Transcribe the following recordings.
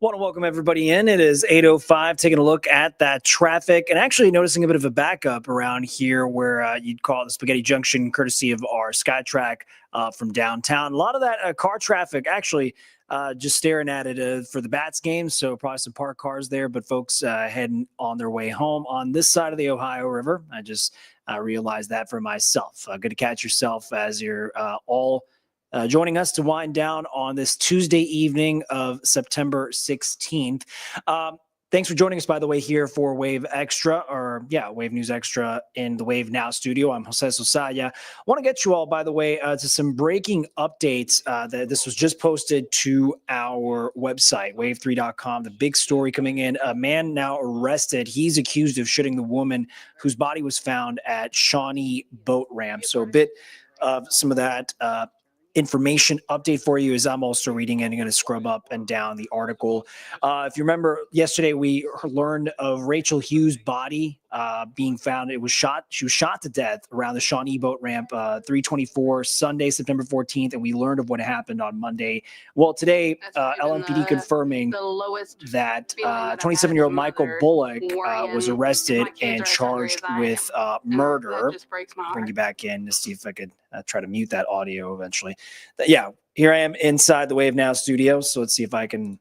Want to welcome everybody in. It is 8:05, taking a look at that traffic and actually noticing a bit of a backup around here where you'd call it the Spaghetti Junction, courtesy of our SkyTrack from downtown. A lot of that car traffic actually just staring at it for the Bats game, so probably some parked cars there, but folks heading on their way home on this side of the Ohio River. I just realized that for myself. Good to catch yourself as you're all joining us to wind down on this Tuesday evening of September 16th. Thanks for joining us, by the way, here for Wave News Extra in the Wave Now studio. I'm Jose Sosaya. I want to get you all, by the way, to some breaking updates that this was just posted to our website, wave3.com. The big story coming in, a man now arrested. He's accused of shooting the woman whose body was found at Shawnee Boat Ramp. So a bit of some of that information update for you as I'm also reading and going to scrub up and down the article. If you remember, yesterday we learned of Rachel Hughes' body being found. She was shot to death around the Shawnee Boat Ramp, 3:24 Sunday, September 14th, and we learned of what happened on Monday. Well, today, LMPD confirming that 27-year-old Michael Bullock was arrested and charged with murder. Bring you back in to see if I could try to mute that audio eventually. Here I am inside the Wave Now studio, so let's see if I can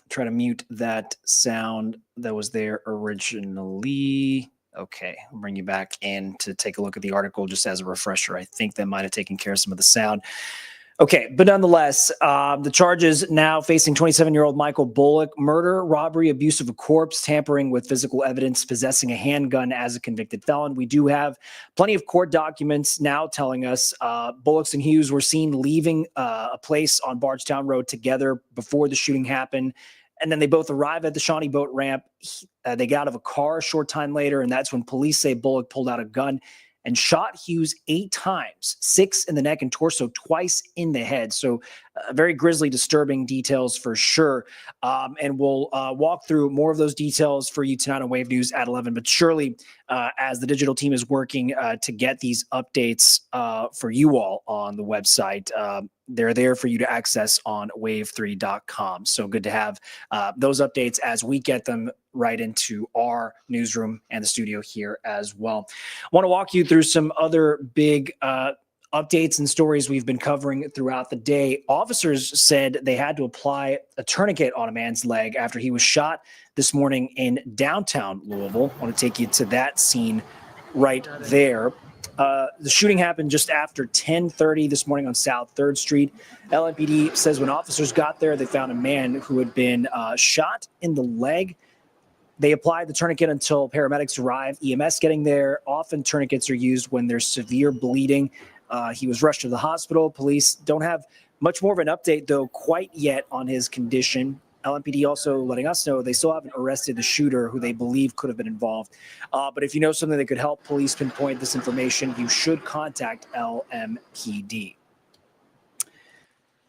try to mute that sound that was there originally. Okay, I'll bring you back in to take a look at the article just as a refresher. I think that might have taken care of some of the sound. Okay, but nonetheless, the charges now facing 27-year-old Michael Bullock: murder, robbery, abuse of a corpse, tampering with physical evidence, possessing a handgun as a convicted felon. We do have plenty of court documents now telling us Bullocks and Hughes were seen leaving a place on Bardstown Road together before the shooting happened. And then they both arrive at the Shawnee Boat Ramp. They got out of a car a short time later, and that's when police say Bullock pulled out a gun and shot Hughes 8 times, 6 in the neck and torso, twice in the head. So very grisly, disturbing details for sure. And we'll walk through more of those details for you tonight on Wave News at 11. But surely, as the digital team is working to get these updates for you all on the website, they're there for you to access on wave3.com. So good to have those updates as we get them right into our newsroom and the studio here as well. I want to walk you through some other big updates and stories we've been covering throughout the day. Officers said they had to apply a tourniquet on a man's leg after he was shot this morning in downtown Louisville. I want to take you to that scene right there. The shooting happened just after 10:30 this morning on South 3rd Street. LMPD says when officers got there, they found a man who had been shot in the leg. They applied the tourniquet until paramedics arrived. EMS getting there. Often tourniquets are used when there's severe bleeding. He was rushed to the hospital. Police don't have much more of an update, though, quite yet on his condition. LMPD also letting us know they still haven't arrested the shooter who they believe could have been involved. But if you know something that could help police pinpoint this information, you should contact LMPD.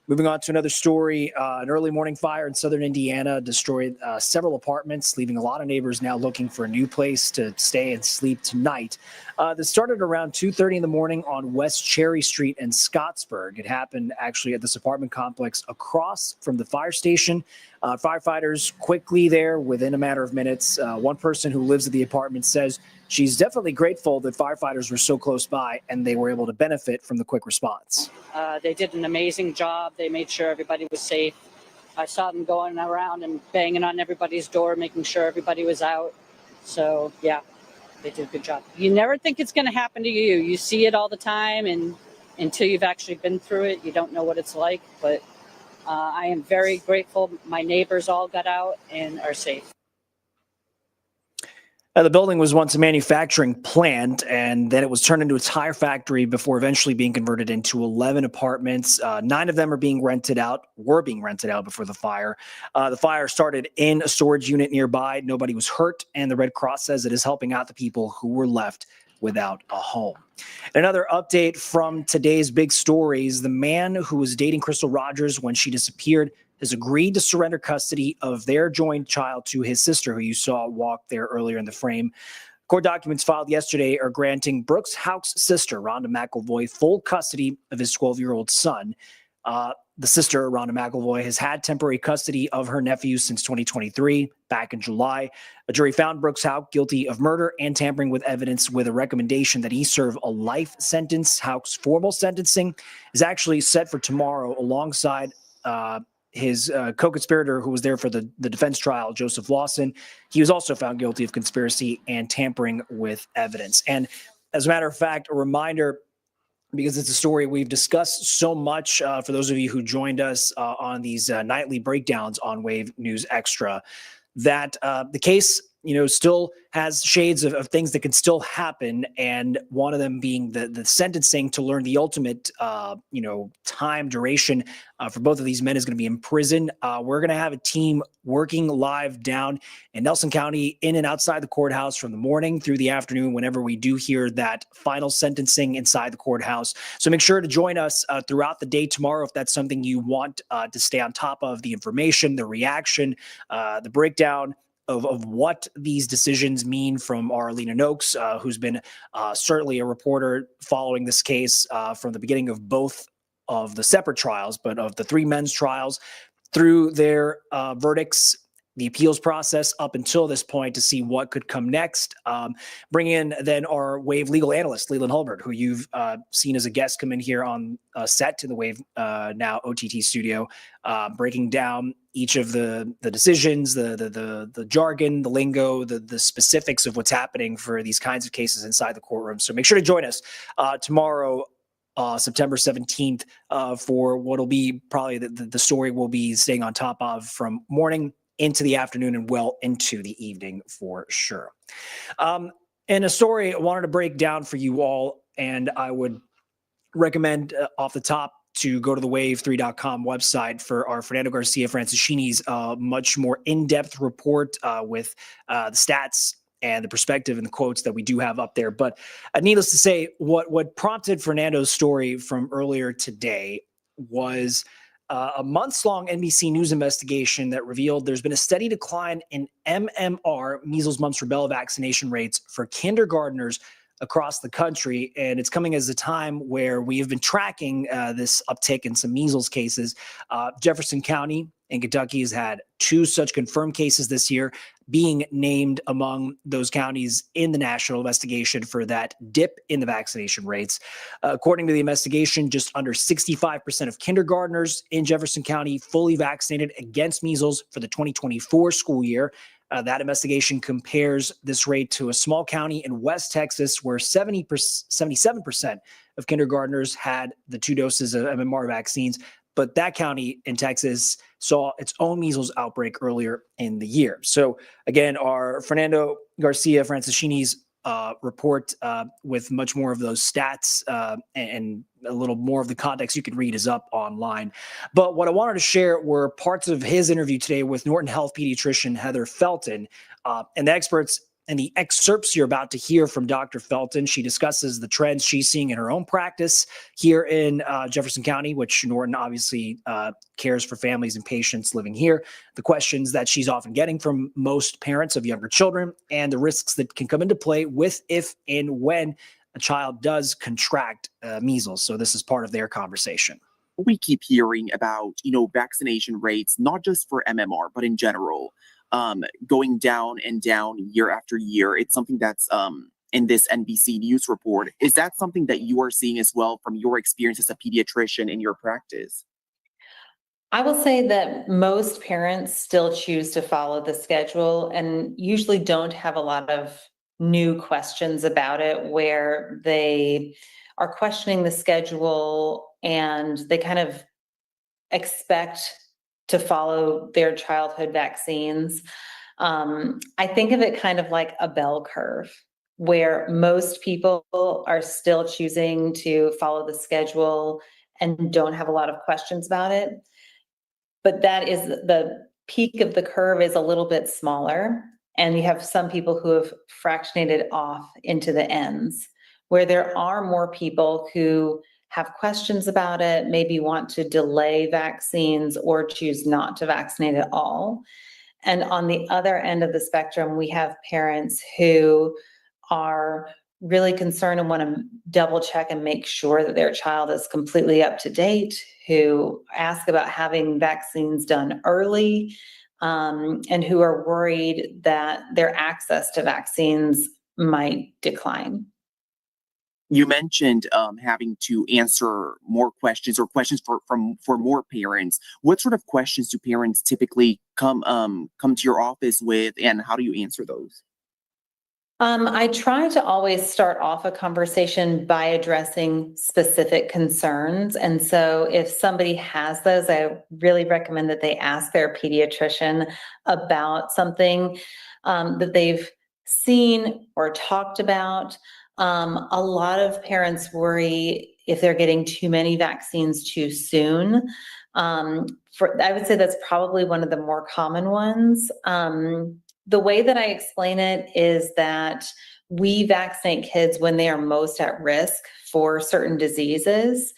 Moving on to another story, an early morning fire in southern Indiana destroyed several apartments, leaving a lot of neighbors now looking for a new place to stay and sleep tonight. This started around 2:30 in the morning on West Cherry Street in Scottsburg. It happened actually at this apartment complex across from the fire station. Firefighters quickly there within a matter of minutes. One person who lives at the apartment says she's definitely grateful that firefighters were so close by and they were able to benefit from the quick response. They did an amazing job. They made sure everybody was safe. I saw them going around and banging on everybody's door, making sure everybody was out. So, yeah, they did a good job. You never think it's going to happen to you. You see it all the time, and until you've actually been through it, you don't know what it's like. But I am very grateful. My neighbors all got out and are safe. The building was once a manufacturing plant, and then it was turned into a tire factory before eventually being converted into 11 apartments. 9 of them were being rented out before the fire. The fire started in a storage unit nearby. Nobody was hurt, and the Red Cross says it is helping out the people who were left without a home. Another update from today's big stories: the man who was dating Crystal Rogers when she disappeared has agreed to surrender custody of their joined child to his sister, who you saw walk there earlier in the frame. Court documents filed yesterday are granting Brooks Houck's sister, Rhonda McElvoy, full custody of his 12-year-old son. The sister, Rhonda McElvoy, has had temporary custody of her nephew since 2023. Back in July, a jury found Brooks Houck guilty of murder and tampering with evidence, with a recommendation that he serve a life sentence. Houck's formal sentencing is actually set for tomorrow alongside his co-conspirator who was there for the defense trial, Joseph Lawson. He was also found guilty of conspiracy and tampering with evidence. And as a matter of fact, a reminder, because it's a story we've discussed so much for those of you who joined us on these nightly breakdowns on Wave News Extra, that the case, still has shades of things that can still happen. And one of them being the sentencing to learn the ultimate, time duration for both of these men is going to be in prison. We're going to have a team working live down in Nelson County, in and outside the courthouse, from the morning through the afternoon, whenever we do hear that final sentencing inside the courthouse. So make sure to join us throughout the day tomorrow if that's something you want to stay on top of, the information, the reaction, the breakdown of what these decisions mean from our Lena Noakes, who's been certainly a reporter following this case from the beginning of both of the separate trials, but of the three men's trials through their verdicts, the appeals process up until this point, to see what could come next. Bring in then our Wave legal analyst, Leland Hulbert, who you've seen as a guest come in here on set to the Wave now OTT studio, breaking down each of the decisions, the jargon, the lingo, the specifics of what's happening for these kinds of cases inside the courtroom. So make sure to join us tomorrow, September 17th, for what'll be probably the story we'll be staying on top of from morning into the afternoon and well into the evening for sure. And a story I wanted to break down for you all, and I would recommend off the top to go to the wave3.com website for our Fernando Garcia Franceschini's much more in-depth report with the stats and the perspective and the quotes that we do have up there. But needless to say, what prompted Fernando's story from earlier today was a months-long NBC News investigation that revealed there's been a steady decline in MMR, measles, mumps, rubella vaccination rates for kindergartners across the country. And it's coming as a time where we have been tracking this uptick in some measles cases. Jefferson County in Kentucky has had 2 such confirmed cases this year, being named among those counties in the national investigation for that dip in the vaccination rates. According to the investigation, just under 65% of kindergartners in Jefferson County fully vaccinated against measles for the 2024 school year. That investigation compares this rate to a small county in West Texas where 77% of kindergartners had the 2 doses of MMR vaccines. But that county in Texas saw its own measles outbreak earlier in the year. So again, our Fernando Garcia Franceschini's report with much more of those stats and a little more of the context you can read is up online. But what I wanted to share were parts of his interview today with Norton Health pediatrician Heather Felton, and the experts. And the excerpts you're about to hear from Dr. Felton, she discusses the trends she's seeing in her own practice here in Jefferson County, which Norton obviously cares for families and patients living here, the questions that she's often getting from most parents of younger children, and the risks that can come into play with, if and when a child does contract measles. So this is part of their conversation. We keep hearing about, vaccination rates, not just for MMR, but in general, going down and down year after year. It's something that's in this NBC News report. Is that something that you are seeing as well from your experience as a pediatrician in your practice? I will say that most parents still choose to follow the schedule and usually don't have a lot of new questions about it, where they are questioning the schedule and they kind of expect to follow their childhood vaccines. I think of it kind of like a bell curve, where most people are still choosing to follow the schedule and don't have a lot of questions about it. But that is the peak of the curve is a little bit smaller. And you have some people who have fractionated off into the ends, where there are more people who have questions about it, maybe want to delay vaccines or choose not to vaccinate at all. And on the other end of the spectrum, we have parents who are really concerned and want to double check and make sure that their child is completely up to date, who ask about having vaccines done early, and who are worried that their access to vaccines might decline. You mentioned having to answer more questions or questions for more parents. What sort of questions do parents typically come to your office with, and how do you answer those? I try to always start off a conversation by addressing specific concerns. And so if somebody has those, I really recommend that they ask their pediatrician about something that they've seen or talked about. A lot of parents worry if they're getting too many vaccines too soon. I would say that's probably one of the more common ones. The way that I explain it is that we vaccinate kids when they are most at risk for certain diseases.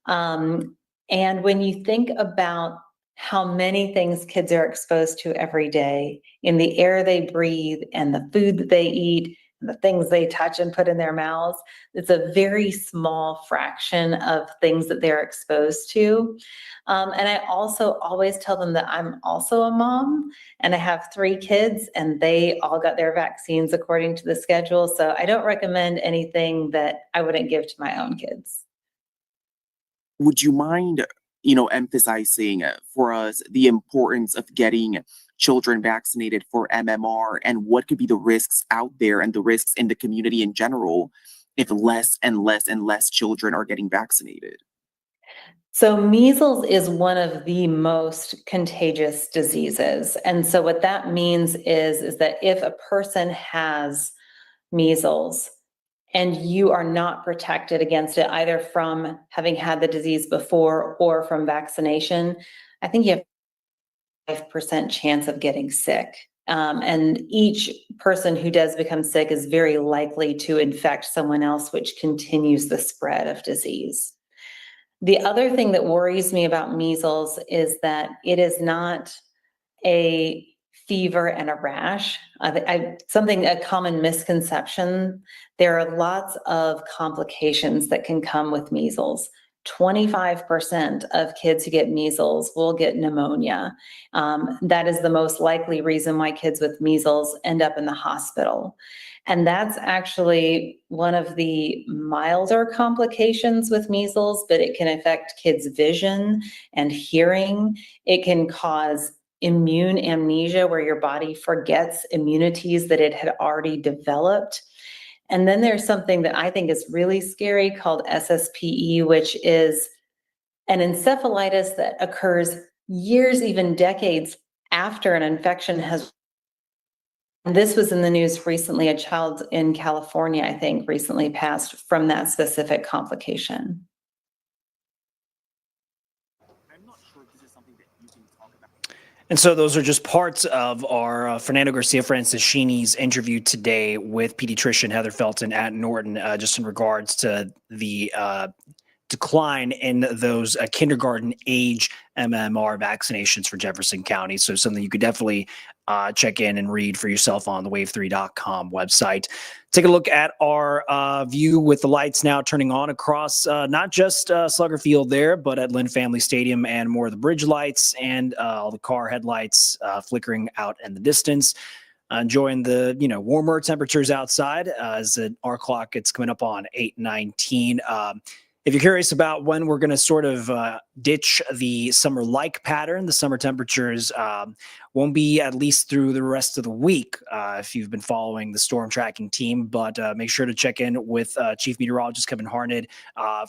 And when you think about how many things kids are exposed to every day in the air they breathe and the food that they eat, and the things they touch and put in their mouths, it's a very small fraction of things that they're exposed to. And I also always tell them that I'm also a mom and I have 3 kids and they all got their vaccines according to the schedule. So I don't recommend anything that I wouldn't give to my own kids. Would you mind, emphasizing for us the importance of getting children vaccinated for MMR and what could be the risks out there and the risks in the community in general if less and less and less children are getting vaccinated? So measles is one of the most contagious diseases. And so what that means is that if a person has measles and you are not protected against it, either from having had the disease before or from vaccination, I think you have 5% chance of getting sick. And each person who does become sick is very likely to infect someone else, which continues the spread of disease. The other thing that worries me about measles is that it is not a fever and a rash. A common misconception, there are lots of complications that can come with measles. 25% of kids who get measles will get pneumonia. That is the most likely reason why kids with measles end up in the hospital. And that's actually one of the milder complications with measles, but it can affect kids' vision and hearing. It can cause immune amnesia, where your body forgets immunities that it had already developed. And then there's something that I think is really scary called SSPE, which is an encephalitis that occurs years, even decades after an infection has. And this was in the news recently. A child in California, I think, recently passed from that specific complication. I'm not sure if this is something that you can talk about. And so those are just parts of our Fernando Garcia Francischini's interview today with pediatrician Heather Felton at Norton, just in regards to the decline in those kindergarten age MMR vaccinations for Jefferson County. So something you could definitely check in and read for yourself on the wave3.com website. Take a look at our view with the lights now turning on across not just Slugger Field there, but at Lynn Family Stadium, and more of the bridge lights and all the car headlights flickering out in the distance. Enjoying the warmer temperatures outside as our clock gets coming up on 8:19. If you're curious about when we're going to sort of ditch the summer-like pattern, the summer temperatures won't be at least through the rest of the week if you've been following the storm tracking team. But make sure to check in with Chief Meteorologist Kevin Harned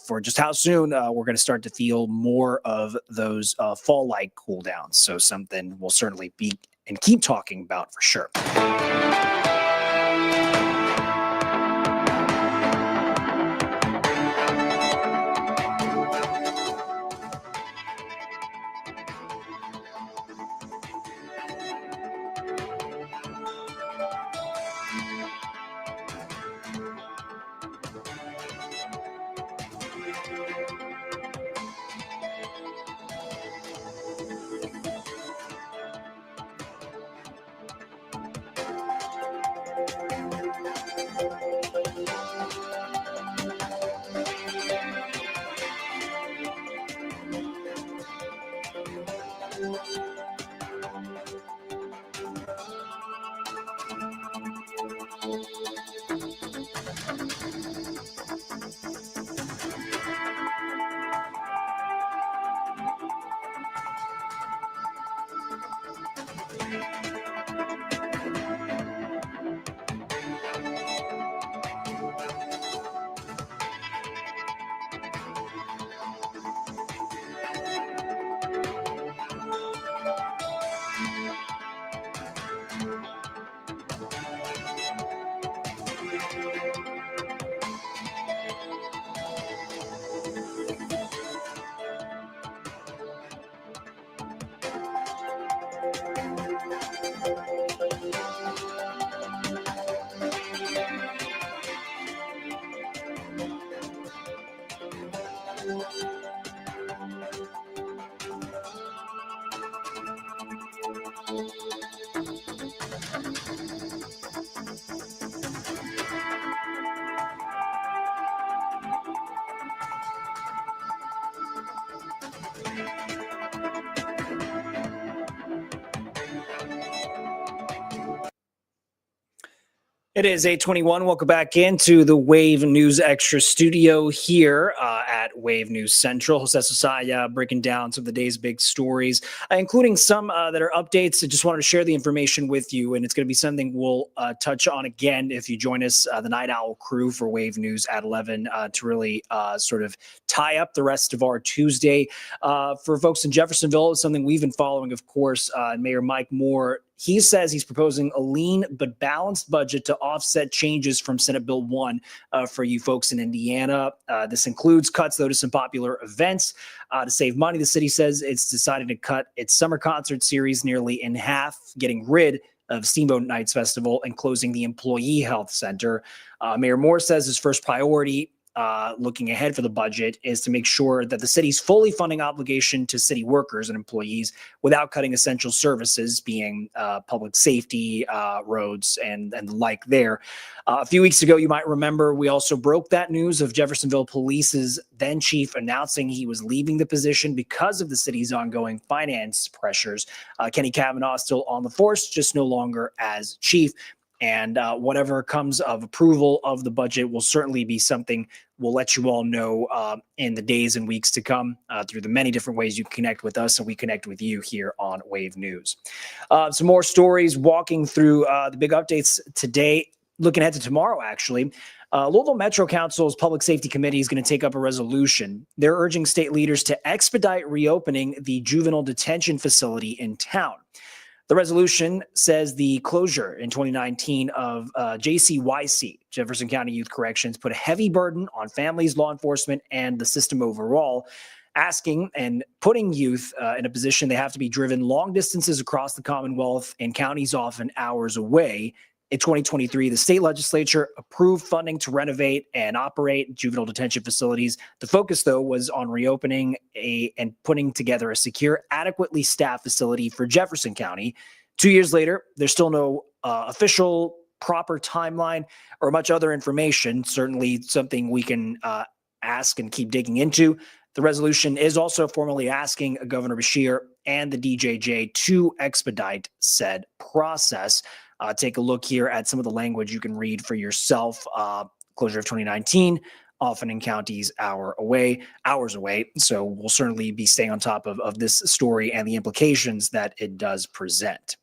for just how soon we're going to start to feel more of those fall-like cool downs. So something we'll certainly be and keep talking about for sure. It is 8:21. Welcome back into the Wave News Extra studio here at Wave News Central. Jose Sosaya breaking down some of the day's big stories, including some that are updates. I just wanted to share the information with you, and it's going to be something we'll touch on again if you join us, the Night Owl crew for Wave News at 11, to really sort of tie up the rest of our Tuesday. For folks in Jeffersonville, it's something we've been following, of course. Mayor Mike Moore, he says he's proposing a lean but balanced budget to offset changes from Senate Bill 1 for you folks in Indiana. This includes cuts, though, to some popular events. To save money, the city says it's decided to cut its summer concert series nearly in half, getting rid of Steamboat Nights Festival and closing the Employee Health Center. Mayor Moore says his first priority looking ahead for the budget is to make sure that the city's fully funding obligation to city workers and employees without cutting essential services, being public safety, roads, and the like there. A few weeks ago, you might remember, we also broke that news of Jeffersonville Police's then chief announcing he was leaving the position because of the city's ongoing finance pressures. Kenny Kavanaugh still on the force, just no longer as chief. And whatever comes of approval of the budget will certainly be something we'll let you all know in the days and weeks to come through the many different ways you connect with us and we connect with you here on Wave News. Some more stories walking through the big updates today. Looking ahead to tomorrow, actually. Louisville Metro Council's Public Safety Committee is going to take up a resolution. They're urging state leaders to expedite reopening the juvenile detention facility in town. The resolution says the closure in 2019 of JCYC, Jefferson County Youth Corrections, put a heavy burden on families, law enforcement, and the system overall, asking and putting youth in a position they have to be driven long distances across the Commonwealth and counties often hours away. In 2023, the state legislature approved funding to renovate and operate juvenile detention facilities. The focus, though, was on reopening and putting together a secure, adequately staffed facility for Jefferson County. 2 years later, there's still no official, proper timeline or much other information. Certainly something we can ask and keep digging into. The resolution is also formally asking Governor Beshear and the DJJ to expedite said process. Take a look here at some of the language you can read for yourself. Closure of 2019, often in counties hours away. So we'll certainly be staying on top of this story and the implications that it does present.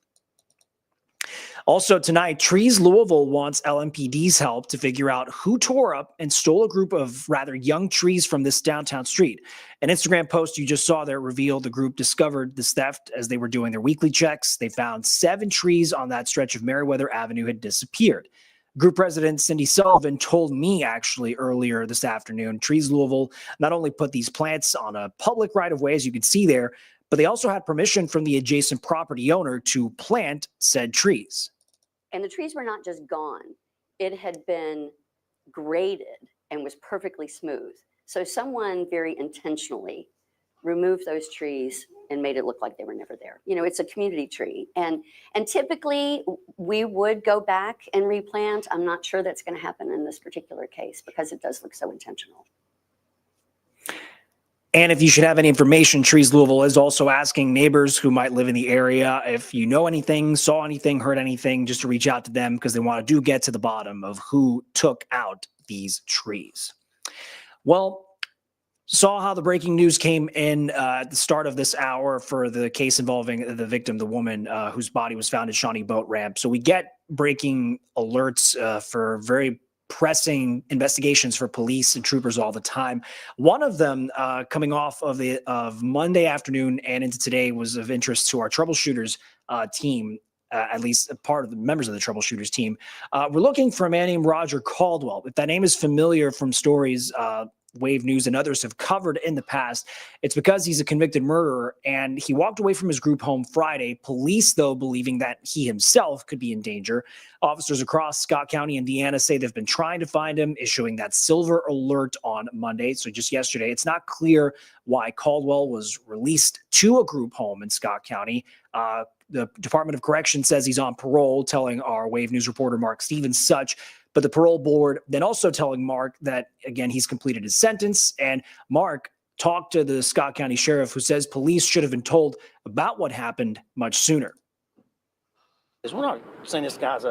Also tonight, Tues Louisville wants LMPD's help to figure out who tore up and stole a group of rather young trees from this downtown street. An Instagram post you just saw there revealed the group discovered this theft as they were doing their weekly checks. They found 7 trees on that stretch of Meriwether Avenue had disappeared. Group President Cindy Sullivan told me actually earlier this afternoon, Tues Louisville not only put these plants on a public right-of-way, as you can see there, but they also had permission from the adjacent property owner to plant said trees. And the trees were not just gone. It had been graded and was perfectly smooth. So someone very intentionally removed those trees and made it look like they were never there. You know, it's a community tree. And typically we would go back and replant. I'm not sure that's going to happen in this particular case because it does look so intentional. And if you should have any information, Tues Louisville is also asking neighbors who might live in the area, if you know anything, saw anything, heard anything, just to reach out to them because they want to get to the bottom of who took out these trees. Well, Saw how the breaking news came in at the start of this hour for the case involving the victim, the woman whose body was found at Shawnee Boat Ramp. So we get breaking alerts for very pressing investigations for police and troopers all the time. One of them coming off of Monday afternoon and into today was of interest to our troubleshooters team. At least a part of the members of the troubleshooters team. We're looking for a man named Roger Caldwell. If that name is familiar from stories Wave News and others have covered in the past, it's because he's a convicted murderer and he walked away from his group home Friday. Police, though, believing that he himself could be in danger. Officers across Scott County, Indiana say they've been trying to find him, issuing that silver alert on Monday. So just yesterday, it's not clear why Caldwell was released to a group home in Scott County. The Department of Corrections says he's on parole, telling our Wave News reporter Mark Stevens such. But the parole board then also telling Mark that, again, he's completed his sentence. And Mark talked to the Scott County Sheriff, who says police should have been told about what happened much sooner. We're not saying this guy's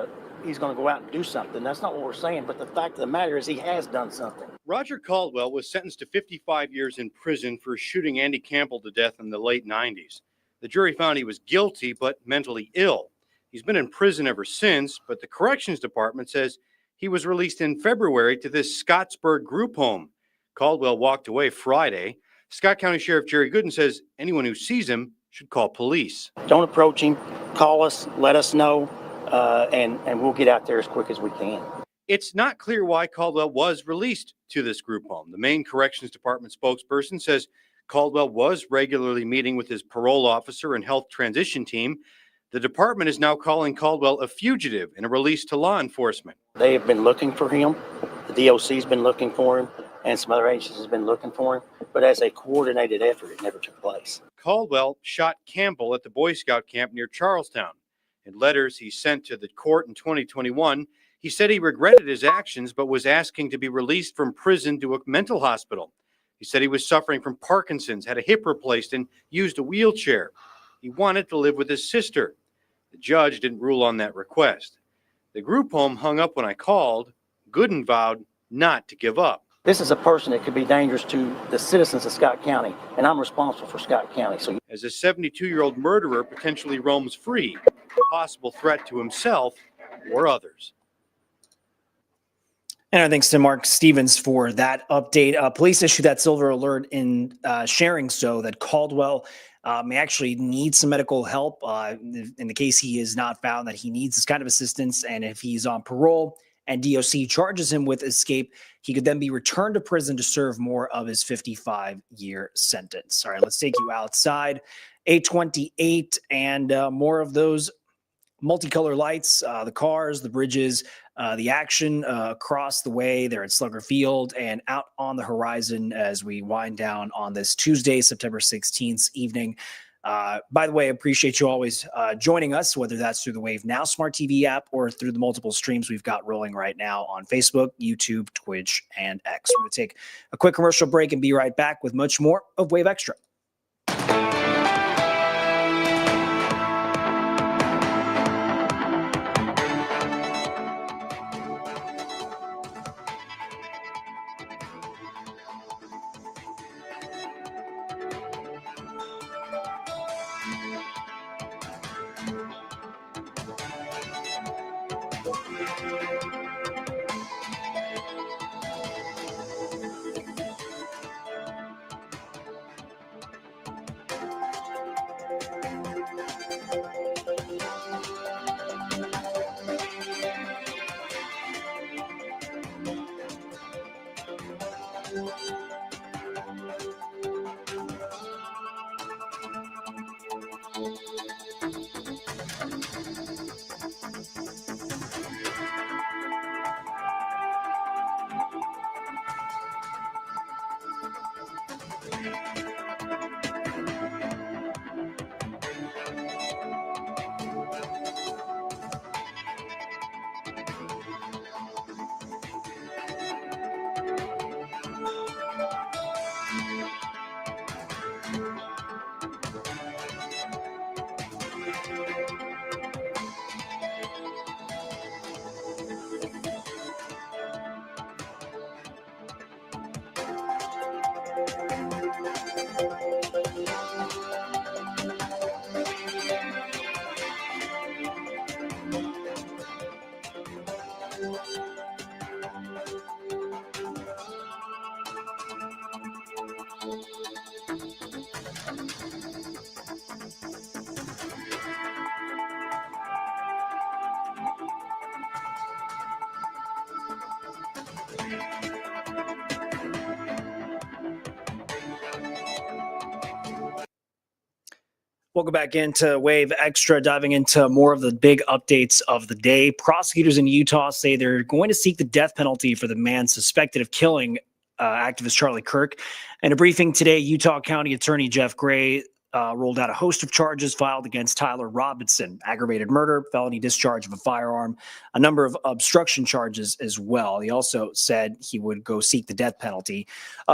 he's going to go out and do something. That's not what we're saying. But the fact of the matter is he has done something. Roger Caldwell was sentenced to 55 years in prison for shooting Andy Campbell to death in the late 90s. The jury found he was guilty but mentally ill. He's been in prison ever since, but the corrections department says he was released in February to this Scottsburg group home. Caldwell walked away Friday. Scott County Sheriff Jerry Gooden says anyone who sees him should call police. Don't approach him. Call us. Let us know, and we'll get out there as quick as we can. It's not clear why Caldwell was released to this group home. The Maine Corrections Department spokesperson says Caldwell was regularly meeting with his parole officer and health transition team. The department is now calling Caldwell a fugitive and a release to law enforcement. They have been looking for him. The DOC's been looking for him, and some other agencies have been looking for him. But as a coordinated effort, it never took place. Caldwell shot Campbell at the Boy Scout camp near Charlestown. In letters he sent to the court in 2021, he said he regretted his actions but was asking to be released from prison to a mental hospital. He said he was suffering from Parkinson's, had a hip replaced, and used a wheelchair. He wanted to live with his sister. The judge didn't rule on that request. The group home hung up when I called. Gooden vowed not to give up. This is a person that could be dangerous to the citizens of Scott County, and I'm responsible for Scott County. So, as a 72-year-old murderer potentially roams free, a possible threat to himself or others. And our thanks to Mark Stevens for that update. Police issued that silver alert in sharing so that Caldwell may actually need some medical help. In the case he is not found that he needs this kind of assistance, and if he's on parole and DOC charges him with escape, he could then be returned to prison to serve more of his 55-year sentence. All right, let's take you outside. 8:28 and more of those multicolor lights, the cars, the bridges, the action across the way there at Slugger Field and out on the horizon as we wind down on this Tuesday, September 16th evening. By the way, I appreciate you always joining us, whether that's through the Wave Now Smart TV app or through the multiple streams we've got rolling right now on Facebook, YouTube, Twitch, and X. We're going to take a quick commercial break and be right back with much more of Wave Extra. Welcome back into Wave Extra, diving into more of the big updates of the day. Prosecutors in Utah say they're going to seek the death penalty for the man suspected of killing activist Charlie Kirk. In a briefing today, Utah County Attorney Jeff Gray rolled out a host of charges filed against Tyler Robinson: aggravated murder, felony discharge of a firearm, a number of obstruction charges as well. He also said he would go seek the death penalty.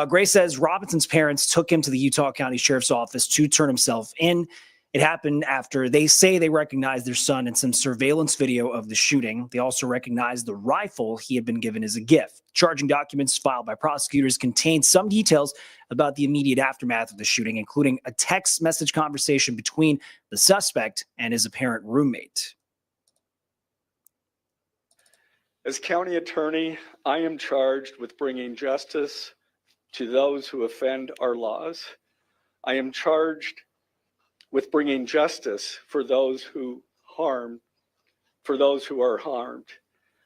Gray says Robinson's parents took him to the Utah County Sheriff's Office to turn himself in. It happened after they say they recognized their son in some surveillance video of the shooting. They also recognized the rifle he had been given as a gift. Charging documents filed by prosecutors contained some details about the immediate aftermath of the shooting, including a text message conversation between the suspect and his apparent roommate. As county attorney, I am charged with bringing justice to those who offend our laws. I am charged with bringing justice for those who are harmed.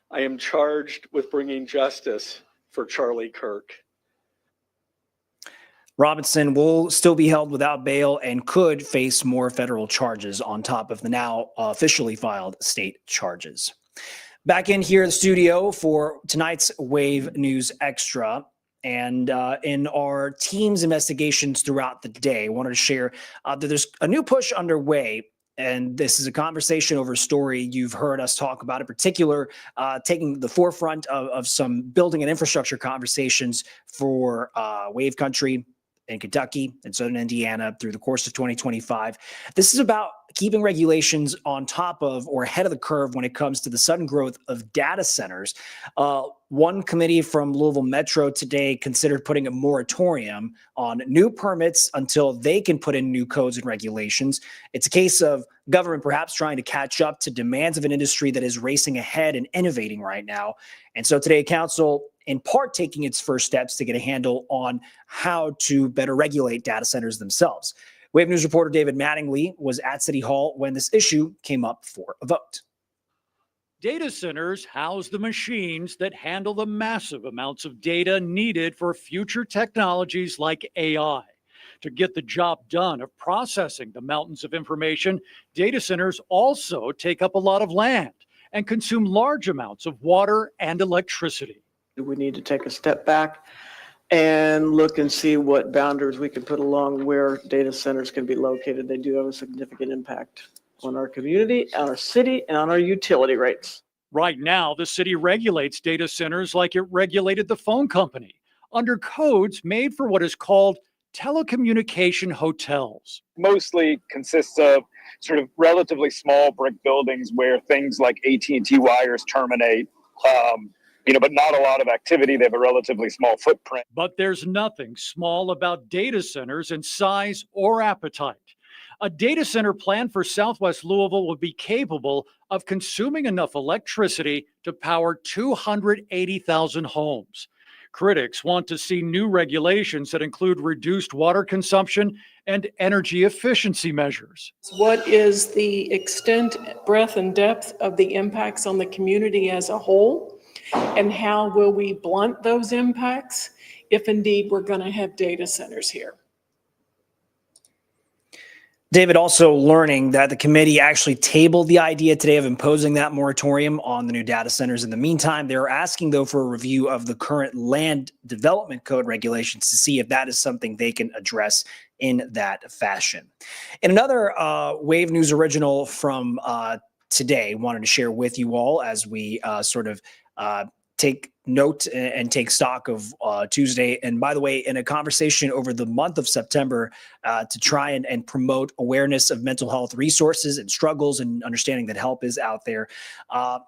I am charged with bringing justice for Charlie Kirk. Robinson will still be held without bail and could face more federal charges on top of the now officially filed state charges. Back in here in the studio for tonight's Wave News Extra. And in our team's investigations throughout the day, I wanted to share that there's a new push underway. And this is a conversation over a story you've heard us talk about, in particular, taking the forefront of some building and infrastructure conversations for Wave Country in Kentucky and Southern Indiana through the course of 2025. This is about keeping regulations on top of or ahead of the curve when it comes to the sudden growth of data centers. One committee from Louisville Metro today considered putting a moratorium on new permits until they can put in new codes and regulations. It's a case of government perhaps trying to catch up to demands of an industry that is racing ahead and innovating right now. And so today, council in part taking its first steps to get a handle on how to better regulate data centers themselves. Wave News reporter David Mattingly was at City Hall when this issue came up for a vote. Data centers house the machines that handle the massive amounts of data needed for future technologies like AI. To get the job done of processing the mountains of information, data centers also take up a lot of land and consume large amounts of water and electricity. We need to take a step back and look and see what boundaries we can put along where data centers can be located. They do have a significant impact on our community, on our city, and on our utility rates. Right now, the city regulates data centers like it regulated the phone company, under codes made for what is called telecommunication hotels. Mostly consists of sort of relatively small brick buildings where things like AT&T wires terminate, but not a lot of activity. They have a relatively small footprint. But there's nothing small about data centers in size or appetite. A data center planned for Southwest Louisville would be capable of consuming enough electricity to power 280,000 homes. Critics want to see new regulations that include reduced water consumption and energy efficiency measures. What is the extent, breadth, and depth of the impacts on the community as a whole? And how will we blunt those impacts if indeed we're going to have data centers here? David, also learning that the committee actually tabled the idea today of imposing that moratorium on the new data centers. In the meantime, they're asking, though, for a review of the current land development code regulations to see if that is something they can address in that fashion. In another Wave News original from today, wanted to share with you all as we take note and take stock of Tuesday. And by the way, in a conversation over the month of September to try and promote awareness of mental health resources and struggles and understanding that help is out there.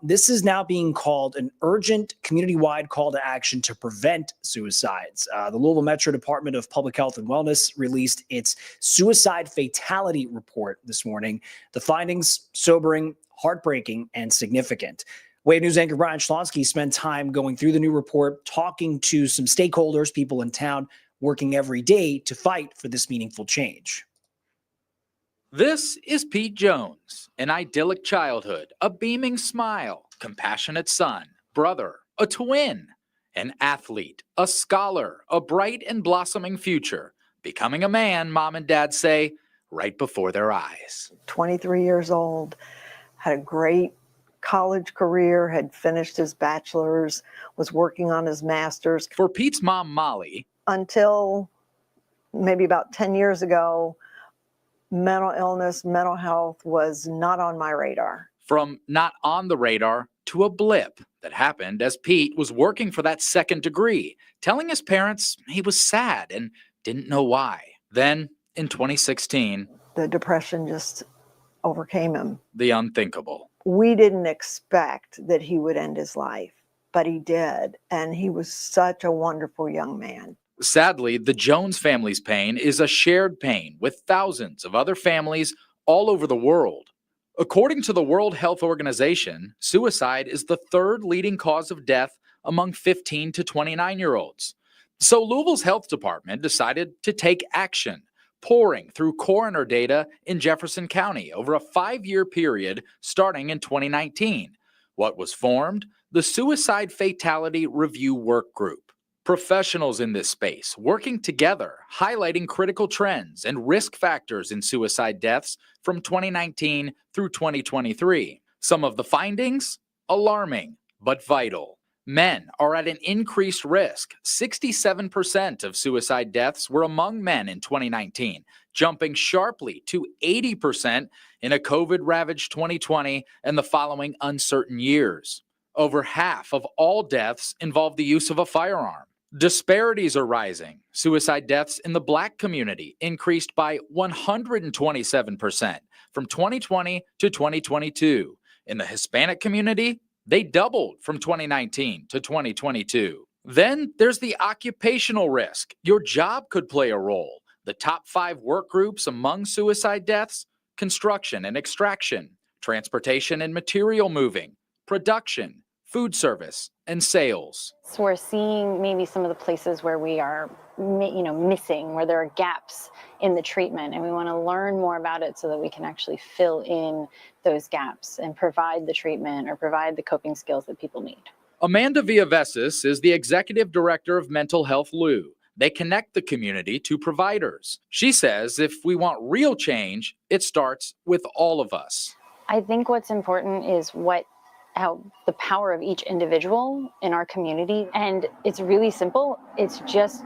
This is now being called an urgent community-wide call to action to prevent suicides. The Louisville Metro Department of Public Health and Wellness released its suicide fatality report this morning. The findings sobering, heartbreaking, and significant. Wave News anchor Brian Schlonsky spent time going through the new report, talking to some stakeholders, people in town, working every day to fight for this meaningful change. This is Pete Jones, an idyllic childhood, a beaming smile, compassionate son, brother, a twin. An athlete, a scholar, a bright and blossoming future, becoming a man, mom and dad say, right before their eyes. 23 years old, had a great college career, had finished his bachelor's, was working on his master's. For Pete's mom, Molly, until maybe about 10 years ago, mental illness, mental health was not on my radar. from not on the radar to a blip that happened as Pete was working for that second degree, telling his parents he was sad and didn't know why. Then, in 2016, The depression just overcame him. the unthinkable. We didn't expect that he would end his life, but he did. And he was such a wonderful young man. Sadly, the Jones family's pain is a shared pain with thousands of other families all over the world. According to the World Health Organization, suicide is the third leading cause of death among 15 to 29-year-olds. So Louisville's health department decided to take action, pouring through coroner data in Jefferson County over a 5-year period starting in 2019. What was formed? The Suicide Fatality Review Work Group. Professionals in this space working together, highlighting critical trends and risk factors in suicide deaths from 2019 through 2023. Some of the findings? Alarming, but vital. Men are at an increased risk. 67% of suicide deaths were among men in 2019, jumping sharply to 80% in a COVID-ravaged 2020 and the following uncertain years. Over half of all deaths involve the use of a firearm. Disparities are rising. Suicide deaths in the Black community increased by 127% from 2020 to 2022. In the Hispanic community, they doubled from 2019 to 2022. Then there's the occupational risk. Your job could play a role. The top 5 work groups among suicide deaths: construction and extraction, transportation and material moving, production, food service, and sales. So we're seeing maybe some of the places where we are, missing, where there are gaps in the treatment, and we want to learn more about it so that we can actually fill in those gaps and provide the treatment or provide the coping skills that people need. Amanda Villavesis is the executive director of Mental Health LU. They connect the community to providers. She says if we want real change, it starts with all of us. I think what's important is how the power of each individual in our community. And it's really simple. It's just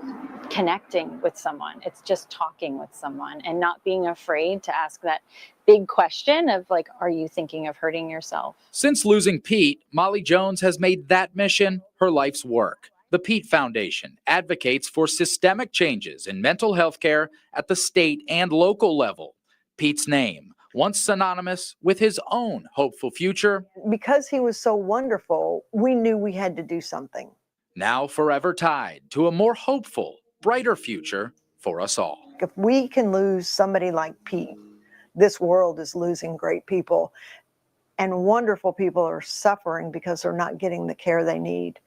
connecting with someone. It's just talking with someone and not being afraid to ask that big question of are you thinking of hurting yourself? Since losing Pete, Molly Jones has made that mission her life's work. The Pete Foundation advocates for systemic changes in mental health care at the state and local level. Pete's name, once synonymous with his own hopeful future, Because he was so wonderful, we knew we had to do something. now forever tied to a more hopeful, brighter future for us all. If we can lose somebody like Pete, this world is losing great people, and wonderful people are suffering because they're not getting the care they need.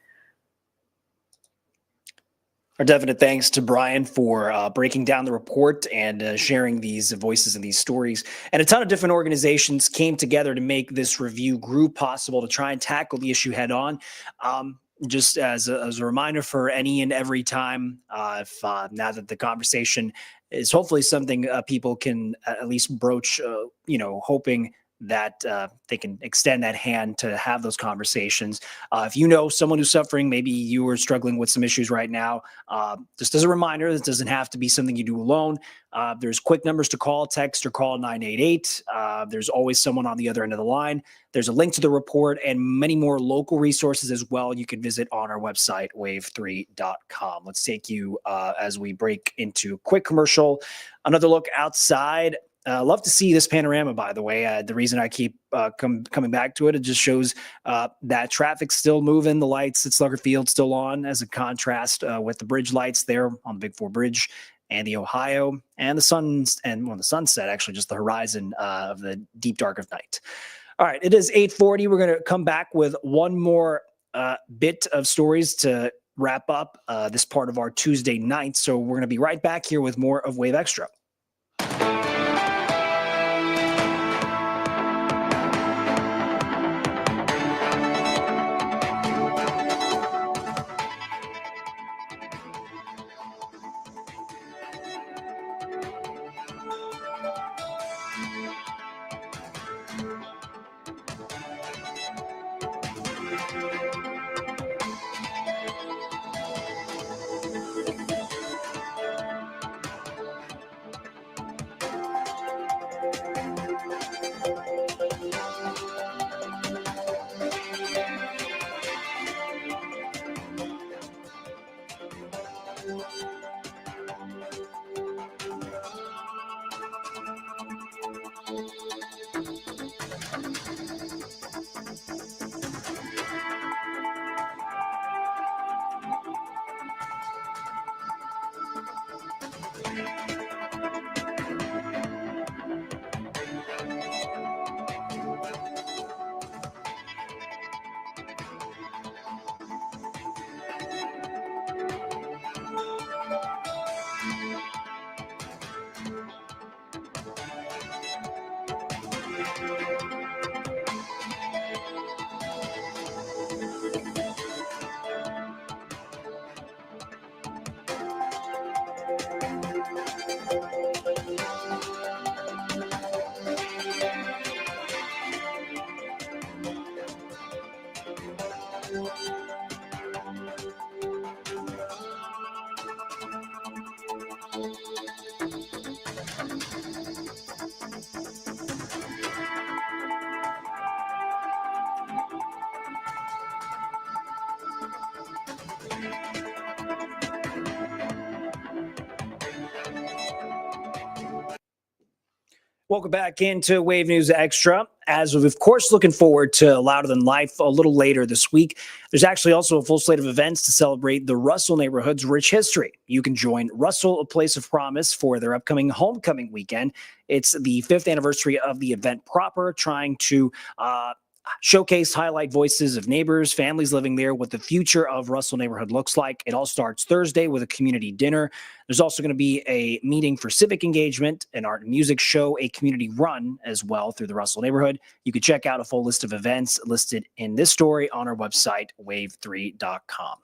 Our definite thanks to Brian for breaking down the report and sharing these voices and these stories. And a ton of different organizations came together to make this review group possible to try and tackle the issue head on. Just as a reminder for any and every time, now that the conversation is hopefully something people can at least broach, hoping that they can extend that hand to have those conversations. If you know someone who's suffering, maybe you are struggling with some issues right now, just as a reminder, this doesn't have to be something you do alone. There's quick numbers to call, text, or call 988. There's always someone on the other end of the line. There's a link to the report and many more local resources as well. You can visit on our website, wave3.com. Let's take you as we break into a quick commercial. Another look outside. Love to see this panorama, by the way. The reason I keep coming back to it, it just shows that traffic's still moving. The lights at Slugger Field still on as a contrast with the bridge lights there on the Big Four Bridge and the Ohio and the sunset, actually just the horizon of the deep dark of night. All right, it is 8:40. We're going to come back with one more bit of stories to wrap up this part of our Tuesday night. So we're going to be right back here with more of Wave Extra. Welcome back into Wave News Extra. As we're, of course, looking forward to Louder Than Life a little later this week, there's actually also a full slate of events to celebrate the Russell neighborhood's rich history. You can join Russell, A Place of Promise, for their upcoming homecoming weekend. It's the 5th anniversary of the event proper, trying to showcase, highlight voices of neighbors, families living there, what the future of Russell neighborhood looks like. It all starts Thursday with a community dinner. There's also going to be a meeting for civic engagement, an art and music show, a community run as well through the Russell neighborhood. You can check out a full list of events listed in this story on our website, wave3.com.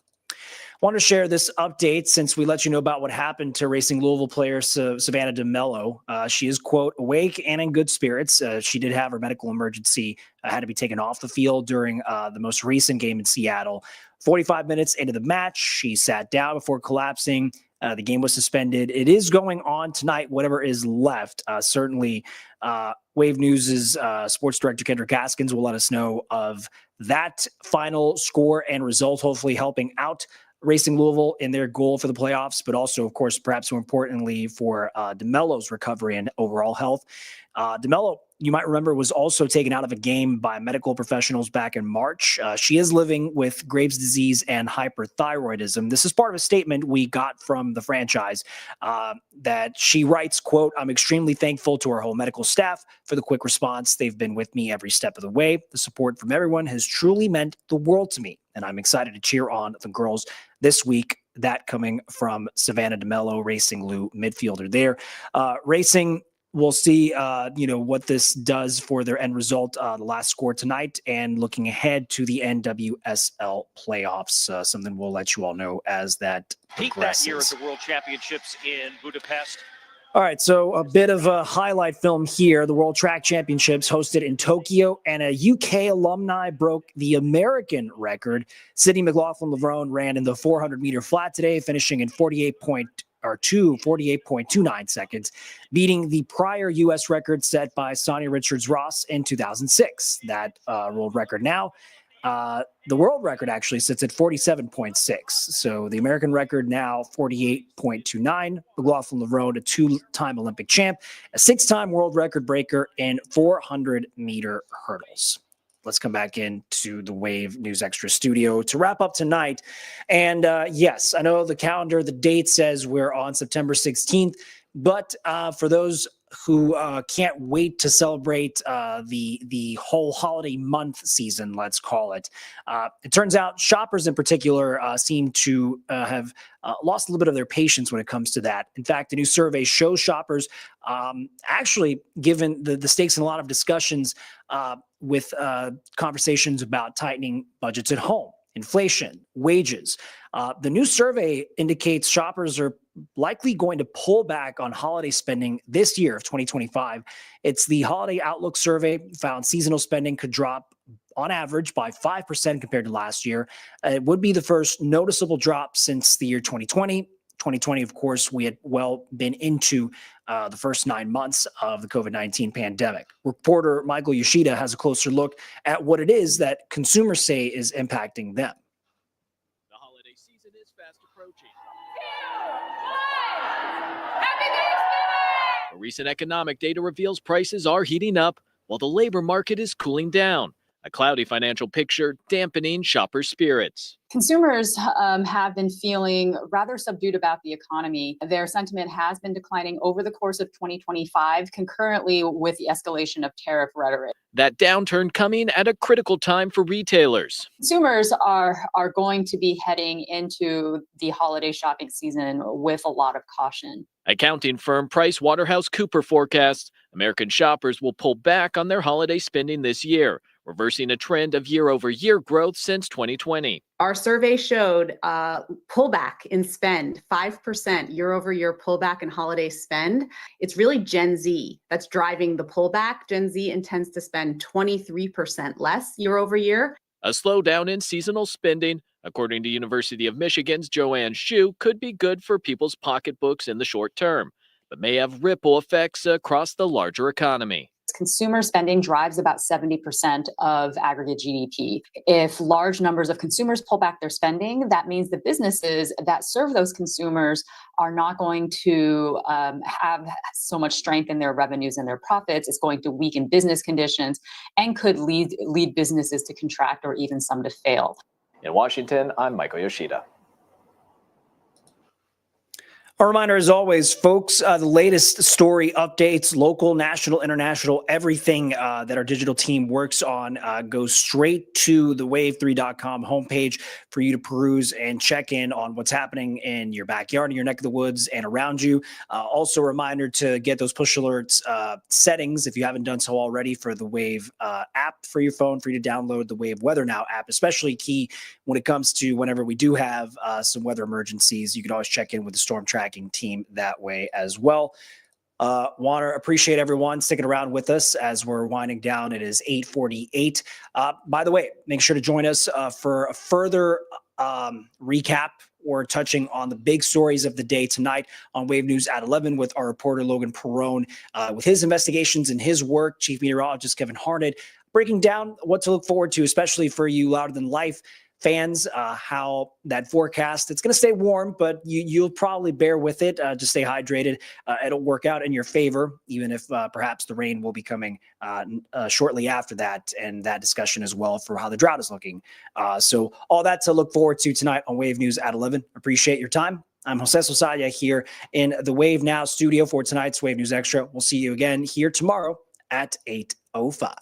Want to share this update since we let you know about what happened to Racing Louisville player Savannah DeMello. She is, quote, awake and in good spirits. She did have her medical emergency, had to be taken off the field during the most recent game in Seattle. 45 minutes into the match, she sat down before collapsing. The game was suspended. It is going on tonight, whatever is left. Certainly, Wave News' sports director, Kendrick Gaskins, will let us know of that final score and result, hopefully helping out Racing Louisville in their goal for the playoffs, but also, of course, perhaps more importantly, for DeMello's recovery and overall health. DeMello, you might remember, was also taken out of a game by medical professionals back in March. She is living with Graves' disease and hyperthyroidism. This is part of a statement we got from the franchise that she writes, quote, I'm extremely thankful to our whole medical staff for the quick response. They've been with me every step of the way. The support from everyone has truly meant the world to me, and I'm excited to cheer on the girls this week. That coming from Savannah DeMello, Racing Lou midfielder there. Racing, we'll see, what this does for their end result, the last score tonight, and looking ahead to the NWSL playoffs. Something we'll let you all know as that progresses. That year at the World Championships in Budapest. All right, so a bit of a highlight film here. The World Track Championships hosted in Tokyo, and a UK alumni broke the American record. Sydney McLaughlin-Levrone ran in the 400-meter flat today, finishing in 48.29 seconds, beating the prior U.S. record set by Sonia Richards-Ross in 2006. That world record now. The world record actually sits at 47.6. So the American record now 48.29. McLaughlin-Levrone, a 2-time Olympic champ, a 6-time world record breaker in 400-meter hurdles. Let's come back into the Wave News Extra studio to wrap up tonight. And yes, I know the calendar, the date says we're on September 16th, but for those who can't wait to celebrate the whole holiday month season, let's call it. It turns out shoppers in particular seem to have lost a little bit of their patience when it comes to that. In fact, a new survey shows shoppers actually, given the stakes in a lot of discussions with conversations about tightening budgets at home, inflation, wages. The new survey indicates shoppers are likely going to pull back on holiday spending this year of 2025. It's the Holiday Outlook survey found seasonal spending could drop on average by 5% compared to last year. It would be the first noticeable drop since the year 2020. 2020, of course, we had well been into the first 9 months of the COVID-19 pandemic. Reporter Michael Yoshida has a closer look at what it is that consumers say is impacting them. The holiday season is fast approaching. A recent economic data reveals prices are heating up while the labor market is cooling down. A cloudy financial picture dampening shopper spirits. Consumers have been feeling rather subdued about the economy. Their sentiment has been declining over the course of 2025, concurrently with the escalation of tariff rhetoric. That downturn coming at a critical time for retailers. Consumers are going to be heading into the holiday shopping season with a lot of caution. Accounting firm PricewaterhouseCoopers forecasts American shoppers will pull back on their holiday spending this year, reversing a trend of year-over-year growth since 2020. Our survey showed pullback in spend, 5% year-over-year pullback in holiday spend. It's really Gen Z that's driving the pullback. Gen Z intends to spend 23% less year-over-year. A slowdown in seasonal spending, according to University of Michigan's Joanne Shu, could be good for people's pocketbooks in the short term, but may have ripple effects across the larger economy. Consumer spending drives about 70% of aggregate GDP. If large numbers of consumers pull back their spending, that means the businesses that serve those consumers are not going to have so much strength in their revenues and their profits. It's going to weaken business conditions and could lead businesses to contract or even some to fail. In Washington, I'm Michael Yoshida. A reminder, as always, folks, the latest story updates, local, national, international, everything that our digital team works on goes straight to the wave3.com homepage for you to peruse and check in on what's happening in your backyard, in your neck of the woods, and around you. Also, a reminder to get those push alerts settings, if you haven't done so already, for the Wave app for your phone, for you to download the Wave Weather Now app, especially key when it comes to whenever we do have some weather emergencies. You can always check in with the storm tracking team that way as well. Want to appreciate everyone sticking around with us as we're winding down. It is 8:48. By the way, make sure to join us for a further recap or touching on the big stories of the day tonight on Wave News at 11 with our reporter Logan Perrone with his investigations and his work. Chief Meteorologist Kevin Harned breaking down what to look forward to, especially for you Louder Than Life fans, how that forecast, it's going to stay warm, but you'll probably bear with it. Just stay hydrated. It'll work out in your favor, even if perhaps the rain will be coming shortly after that, and that discussion as well for how the drought is looking. So all that to look forward to tonight on Wave News at 11. Appreciate your time. I'm Jose Sosaya here in the Wave Now studio for tonight's Wave News Extra. We'll see you again here tomorrow at 8:05.